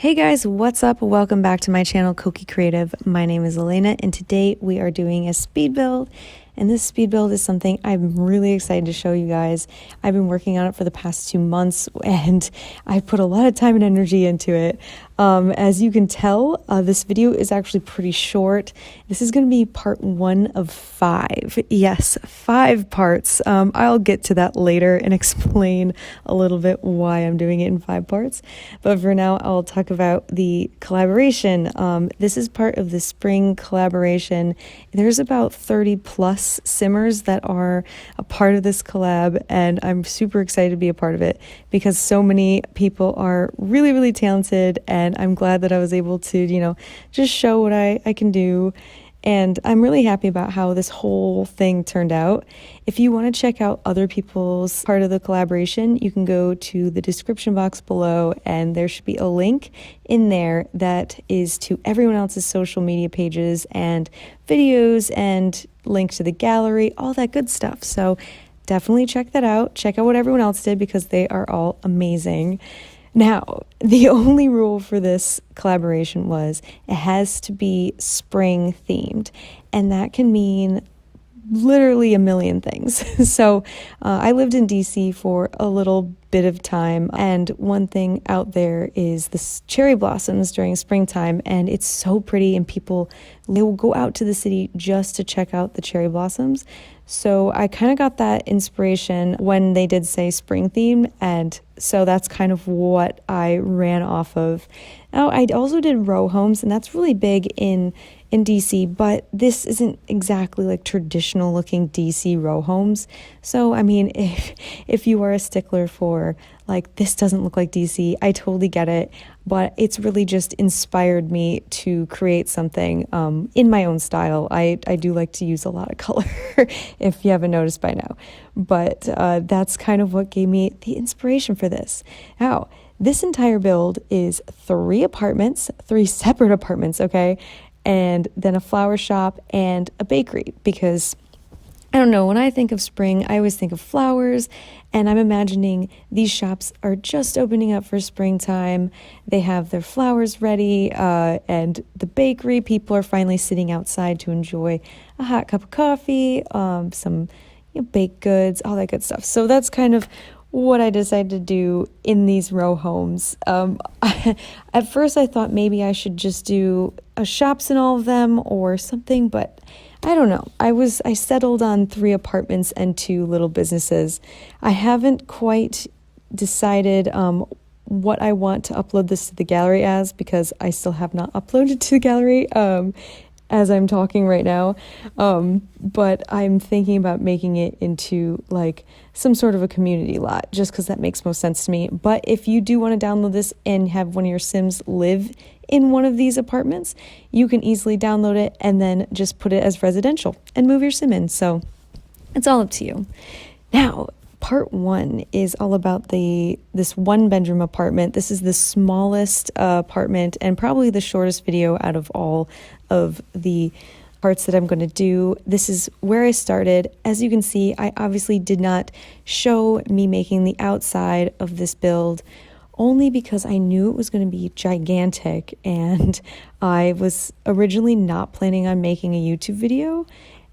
Hey guys, what's up? Welcome back to my channel, CokiCreative. My name is Elena, and today we are doing a speed build. And this speed build is something I'm really excited to show you guys. I've been working on it for the past 2 months, and I put a lot of time and energy into it. As you can tell, this video is actually pretty short. This is going to be part 1 of 5. Yes, 5 parts. I'll get to that later and explain a little bit why I'm doing it in 5 parts. But for now, I'll talk about the collaboration. This is part of the spring collaboration. There's about 30 plus simmers that are a part of this collab, and I'm super excited to be a part of it because so many people are really, really talented, and I'm glad that I was able to, just show what I can do. And I'm really happy about how this whole thing turned out. If you want to check out other people's part of the collaboration, you can go to the description box below, and there should be a link in there that is to everyone else's social media pages and videos and link to the gallery, all that good stuff. So definitely check that out. Check out what everyone else did because they are all amazing. Now, the only rule for this collaboration was it has to be spring themed, and that can mean literally a million things. So I lived in DC for a little bit of time, and one thing out there is the cherry blossoms during springtime, and it's so pretty, and they will go out to the city just to check out the cherry blossoms. So I kind of got that inspiration when they did say spring theme, and so that's kind of what I ran off of. Now, I also did row homes, and that's really big in DC, but this isn't exactly like traditional looking DC row homes. So, I mean, if you are a stickler for like, this doesn't look like DC, I totally get it, but it's really just inspired me to create something in my own style. I do like to use a lot of color, if you haven't noticed by now, but that's kind of what gave me the inspiration for this. Now, this entire build is 3 separate apartments, okay? And then a flower shop and a bakery, because I don't know, when I think of spring, I always think of flowers, and I'm imagining these shops are just opening up for springtime. They have their flowers ready, and the bakery, people are finally sitting outside to enjoy a hot cup of coffee, some baked goods, all that good stuff. So that's kind of what I decided to do in these row homes. At first I thought maybe I should just do shops in all of them or something, but I don't know. I settled on 3 apartments and 2 little businesses. I haven't quite decided what I want to upload this to the gallery as, because I still have not uploaded to the gallery as I'm talking right now, but I'm thinking about making it into like some sort of a community lot, just because that makes most sense to me. But if you do want to download this and have one of your Sims live in one of these apartments, you can easily download it and then just put it as residential and move your Sim in. So it's all up to you. Now, part 1 is all about this 1-bedroom apartment. This is the smallest apartment and probably the shortest video out of all of the parts that I'm going to do. This is where I started. As you can see, I obviously did not show me making the outside of this build, only because I knew it was going to be gigantic, and I was originally not planning on making a YouTube video.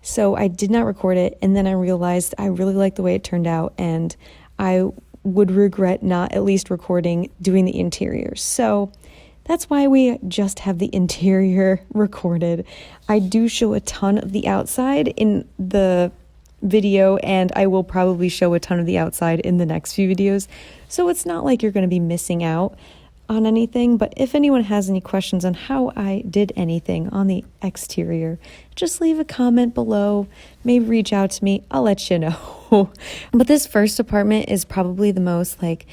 So I did not record it, and then I realized I really liked the way it turned out, and I would regret not at least doing the interior. So that's why we just have the interior recorded. I do show a ton of the outside in the video, and I will probably show a ton of the outside in the next few videos. So it's not like you're going to be missing out on anything, but if anyone has any questions on how I did anything on the exterior, just leave a comment below, maybe reach out to me, I'll let you know. But this first apartment is probably the most like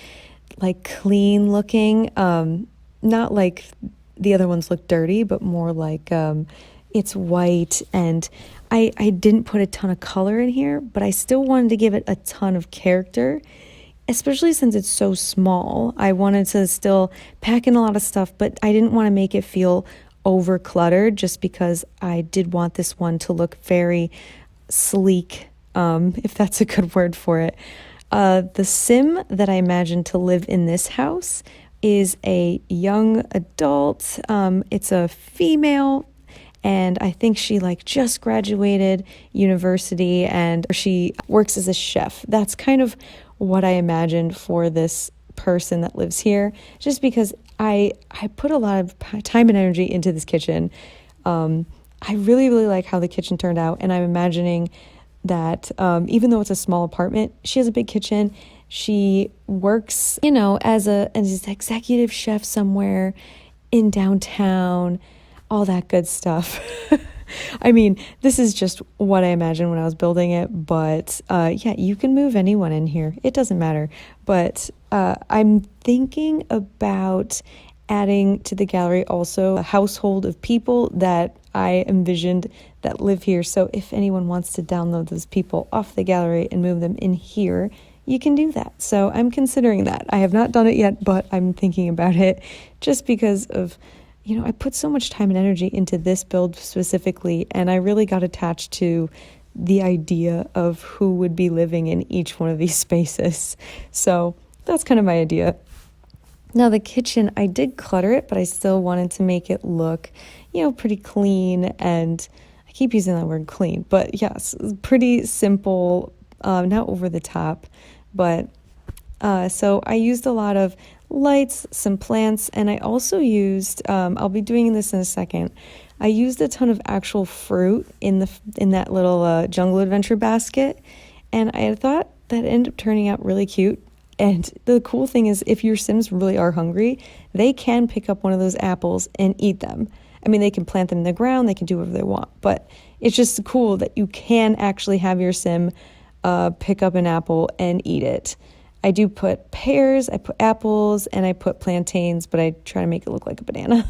clean looking, not like the other ones look dirty, but more like it's white, and I didn't put a ton of color in here, but I still wanted to give it a ton of character, especially since it's so small. I wanted to still pack in a lot of stuff, but I didn't want to make it feel over cluttered, just because I did want this one to look very sleek, if that's a good word for it. The Sim that I imagined to live in this house is a young adult. It's a female, and I think she like just graduated university and she works as a chef. That's kind of what I imagined for this person that lives here, just because I put a lot of time and energy into this kitchen. I really like how the kitchen turned out, and I'm imagining that even though it's a small apartment, she has a big kitchen. She works, you know, as an executive chef somewhere in downtown, all that good stuff. I mean, this is just what I imagined when I was building it, but yeah, you can move anyone in here. It doesn't matter. But I'm thinking about adding to the gallery also a household of people that I envisioned that live here. So if anyone wants to download those people off the gallery and move them in here, you can do that. So I'm considering that. I have not done it yet, but I'm thinking about it just because of, you know, I put so much time and energy into this build specifically, and I really got attached to the idea of who would be living in each one of these spaces. So that's kind of my idea. Now the kitchen, I did clutter it, but I still wanted to make it look, you know, pretty clean. And I keep using that word clean, but yes, pretty simple, not over the top. But so I used a lot of lights, some plants, and I also used, I'll be doing this in a second, I used a ton of actual fruit in that little jungle adventure basket, and I thought that ended up turning out really cute. And the cool thing is, if your Sims really are hungry, they can pick up one of those apples and eat them. I mean, they can plant them in the ground, they can do whatever they want, but it's just cool that you can actually have your Sim pick up an apple and eat it. I do put pears, I put apples, and I put plantains, but I try to make it look like a banana.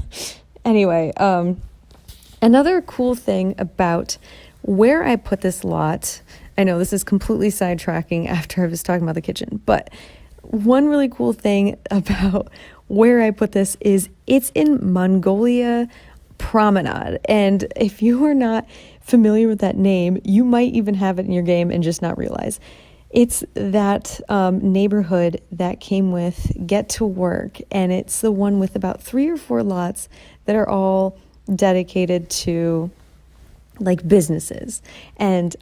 Anyway, another cool thing about where I put this lot, I know this is completely sidetracking after I was talking about the kitchen, but one really cool thing about where I put this is it's in Mongolia Promenade. And if you are not familiar with that name, you might even have it in your game and just not realize. It's that neighborhood that came with Get to Work, and it's the one with about 3 or 4 lots that are all dedicated to like businesses, and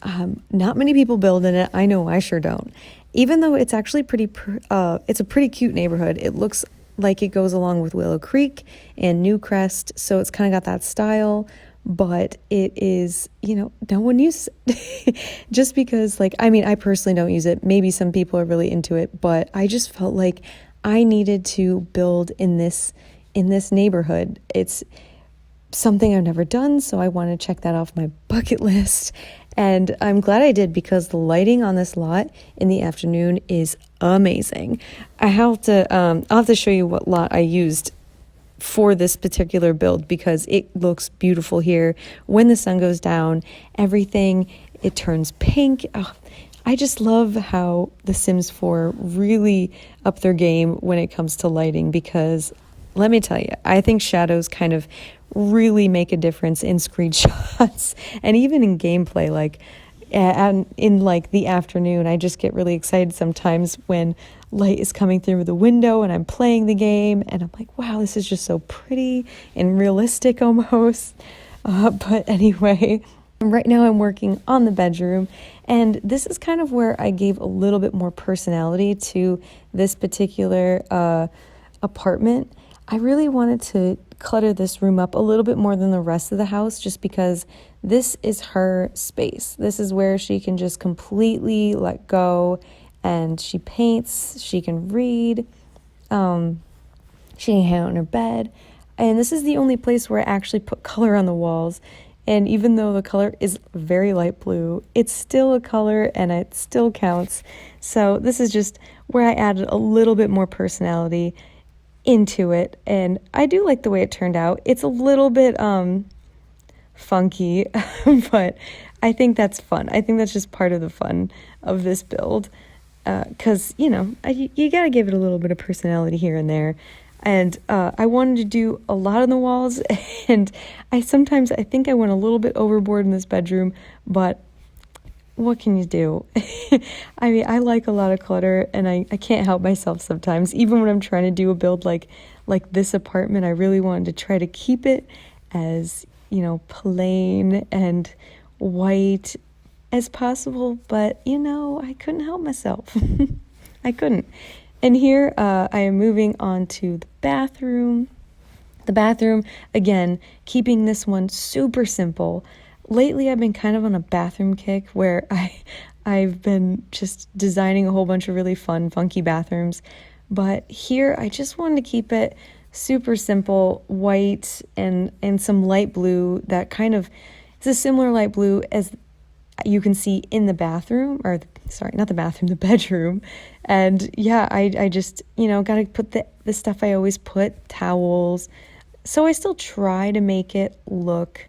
not many people build in it. I know I sure don't. Even though it's actually it's a pretty cute neighborhood. It looks like it goes along with Willow Creek and Newcrest, so it's kind of got that style, but it is, you know, no one uses it. Just because, like, I mean, I personally don't use it. Maybe some people are really into it, but I just felt like I needed to build in this neighborhood. It's something I've never done, so I want to check that off my bucket list. And I'm glad I did, because the lighting on this lot in the afternoon is amazing. I'll have to show you what lot I used for this particular build, because it looks beautiful here. When the sun goes down, everything, it turns pink. Oh, I just love how The Sims 4 really upped their game when it comes to lighting, because let me tell you, I think shadows kind of really make a difference in screenshots and even in gameplay. Like, and in like the afternoon, I just get really excited sometimes when light is coming through the window and I'm playing the game, and I'm like, wow, this is just so pretty and realistic almost. But anyway, right now I'm working on the bedroom, and this is kind of where I gave a little bit more personality to this particular apartment. I really wanted to clutter this room up a little bit more than the rest of the house, just because this is her space. This is where she can just completely let go, and she paints, she can read, she can hang out in her bed, and this is the only place where I actually put color on the walls. And even though the color is very light blue, it's still a color and it still counts. So this is just where I added a little bit more personality into it, and I do like the way it turned out. It's a little bit funky, but I think that's fun. I think that's just part of the fun of this build, because you know, you gotta give it a little bit of personality here and there. And I wanted to do a lot on the walls, and I think I went a little bit overboard in this bedroom, but what can you do? I mean, I like a lot of clutter, and I can't help myself sometimes. Even when I'm trying to do a build like this apartment, I really wanted to try to keep it as, you know, plain and white as possible, but, you know, I couldn't help myself. I couldn't. And here I am moving on to the bathroom. The bathroom, again, keeping this one super simple. Lately, I've been kind of on a bathroom kick where I've been just designing a whole bunch of really fun, funky bathrooms. But here, I just wanted to keep it super simple, white and some light blue that kind of, it's a similar light blue as you can see in the bathroom, or sorry, not the bathroom, the bedroom. And yeah, I just, you know, got to put the stuff I always put, towels. So I still try to make it look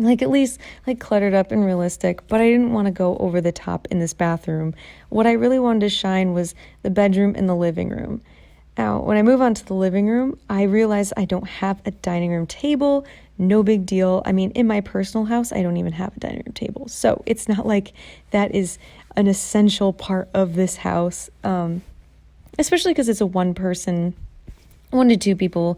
like at least like cluttered up and realistic, but I didn't want to go over the top in this bathroom. What I really wanted to shine was the bedroom and the living room. Now, when I move on to the living room, I realize I don't have a dining room table. No big deal. I mean, in my personal house, I don't even have a dining room table. So it's not like that is an essential part of this house, especially because it's a one to two people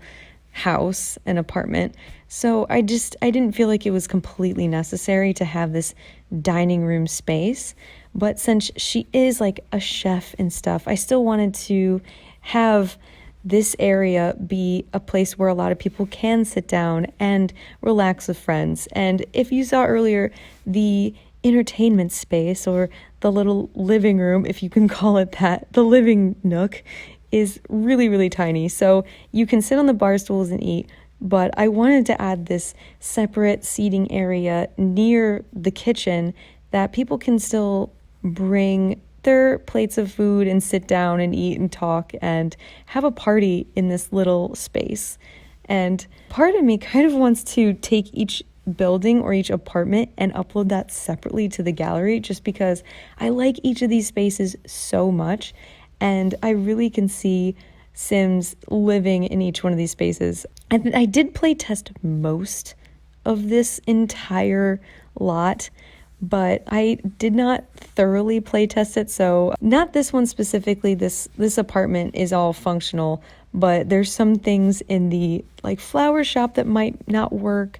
house, an apartment. So I didn't feel like it was completely necessary to have this dining room space. But since she is like a chef and stuff, I still wanted to have this area be a place where a lot of people can sit down and relax with friends. And if you saw earlier, the entertainment space, or the little living room, if you can call it that, the living nook, is really, really tiny. So you can sit on the bar stools and eat, but I wanted to add this separate seating area near the kitchen that people can still bring their plates of food and sit down and eat and talk and have a party in this little space. And part of me kind of wants to take each building or each apartment and upload that separately to the gallery, just because I like each of these spaces so much, and I really can see Sims living in each one of these spaces. And I did play test most of this entire lot, but I did not thoroughly play test it. So not this one specifically, this apartment is all functional, but there's some things in the like flower shop that might not work.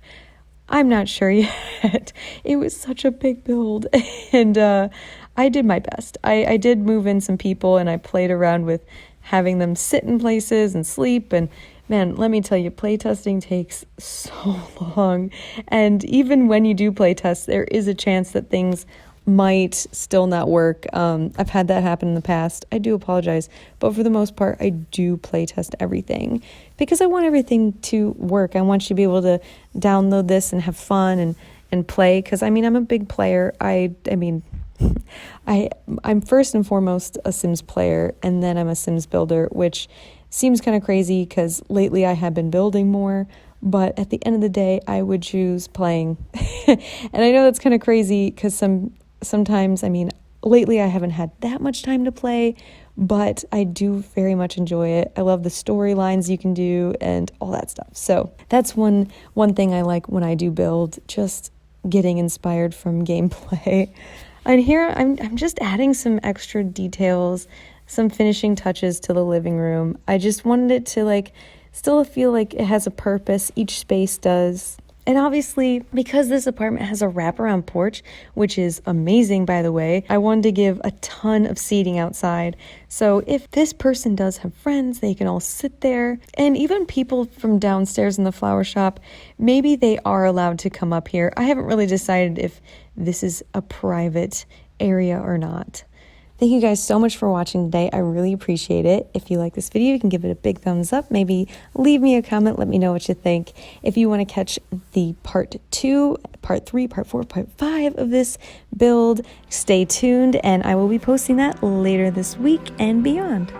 I'm not sure yet. It was such a big build, and I did my best. I did move in some people, and I played around with having them sit in places and sleep. And man, let me tell you, playtesting takes so long. And even when you do playtest, there is a chance that things might still not work. I've had that happen in the past. I do apologize. But for the most part, I do playtest everything because I want everything to work. I want you to be able to download this and have fun and play. Because, I mean, I'm a big player. I mean, I'm first and foremost a Sims player, and then I'm a Sims builder, which seems kind of crazy because lately I have been building more, but at the end of the day, I would choose playing. And I know that's kind of crazy because sometimes, I mean, lately I haven't had that much time to play, but I do very much enjoy it. I love the storylines you can do and all that stuff. So that's one thing I like when I do build, just getting inspired from gameplay. And here I'm just adding some extra details, some finishing touches to the living room. I just wanted it to like still feel like it has a purpose. Each space does. And obviously, because this apartment has a wraparound porch, which is amazing, by the way, I wanted to give a ton of seating outside. So if this person does have friends, they can all sit there. And even people from downstairs in the flower shop, maybe they are allowed to come up here. I haven't really decided if this is a private area or not. Thank you guys so much for watching today. I really appreciate it. If you like this video, you can give it a big thumbs up. Maybe leave me a comment. Let me know what you think. If you want to catch the part 2, part 3, part 4, part 5 of this build, stay tuned, and I will be posting that later this week and beyond.